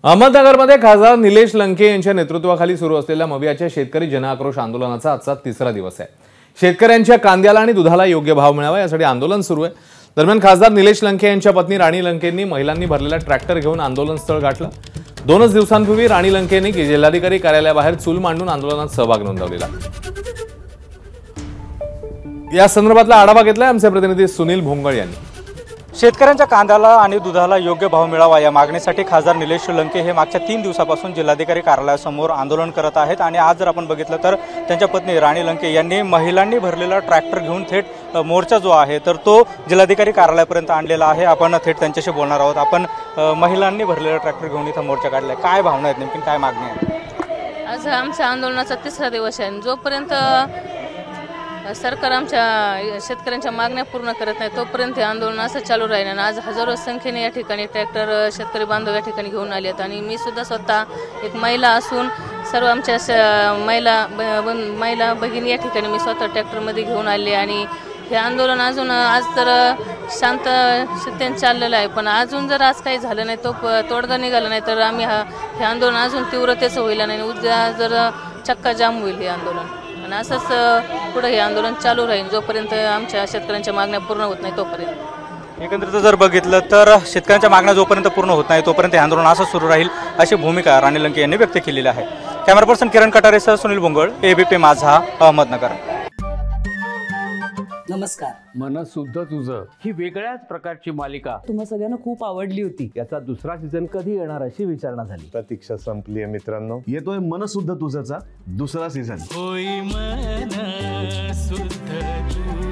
अहमदनगरमध्ये खासदार निलेश लंके यांच्या नेतृत्वाखाली सुरू असलेल्या मवियाच्या शेतकरी जनआक्रोश आंदोलनाचा आजचा तिसरा दिवस आहे। शेतकऱ्यांच्या कांद्याला आणि दुधाला योग्य भाव मिळावा यासाठी आंदोलन सुरू आहे। दरम्यान खासदार निलेश लंके यांच्या पत्नी राणी लंकेंनी महिलांनी भरलेला ट्रॅक्टर घेऊन आंदोलन स्थळ गाठलं। 2 दिवसांपूर्वी राणी लंकेंनी जिल्हाधिकारी कार्यालयाबाहेर चूल मांडून आंदोलनात सहभाग नोंदवलेला। या संदर्भातला आढावा घेतलाय आमचे प्रतिनिधी सुनील भोंगळ यांनी। शेतकऱ्यांच्या कांद्याला आणि दुधाला योग्य भाव मिळावा या मागणीसाठी खासदार निलेश लंके हे मागच्या 3 दिवसापासून जिल्हाधिकारी कार्यालयासमोर आंदोलन करत आहेत। आणि आज जर आपण बघितलं तर त्यांच्या पत्नी राणी लंके यांनी महिलांनी भरलेला ट्रॅक्टर घेऊन थेट मोर्चा जो आहे तर तो जिल्हाधिकारी कार्यालयापर्यंत आणलेला आहे। आपण थेट त्यांच्याशी बोलणार आहोत। आपण महिलांनी भरलेला ट्रॅक्टर घेऊन इथं मोर्चा काढलाय, काय भावना आहेत, नेमकी काय मागणी आहे? आज आमच्या आंदोलनाचा तिसरा दिवस आहे। जोपर्यंत सरकार आमच्या शेतकऱ्यांच्या मागण्या पूर्ण करत नाही तोपर्यंत हे आंदोलन असं चालू राहील। आणि आज हजारो संख्येने या ठिकाणी ट्रॅक्टर शेतकरी बांधव या ठिकाणी घेऊन आले आहेत। आणि मी सुद्धा स्वतः एक महिला असून सर्व आमच्या महिला भगिनी या ठिकाणी मी स्वतः ट्रॅक्टरमध्ये घेऊन आले। आणि हे आंदोलन अजून आज तर शांत स्थितीने चाललेलं आहे, पण अजून जर आज काही झालं नाही तोडगा निघाला नाही तर आम्ही हे आंदोलन अजून तीव्रतेचं होईल आणि उद्या जर चक्का जाम होईल हे आंदोलन। आणि असंच पुढे हे आंदोलन चालू राहील जोपर्यंत आमच्या शेतकऱ्यांच्या मागण्या पूर्ण होत नाही तोपर्यंत। एकंदरीत जर बघितलं तर शेतकऱ्यांच्या मागण्या जोपर्यंत पूर्ण होत नाही तोपर्यंत हे आंदोलन असं सुरू राहील अशी भूमिका राणी लंके यांनी व्यक्त केलेली आहे। कॅमेरा पर्सन किरण कटारेसह सुनील भोंगळ, एबीपी माझा, अहमदनगर। नमस्कार। मन शुद्ध तुझं ही वेगळ्याच प्रकारची मालिका तुम्हा सगळ्यांना खूप आवडली होती। याचा दुसरा सीझन कधी येणार अशी विचारणा झाली। प्रतीक्षा संपली आहे मित्रांनो, येतोय मन शुद्ध तुझंचा दुसरा सीझन। होई मन शुद्ध तुझं।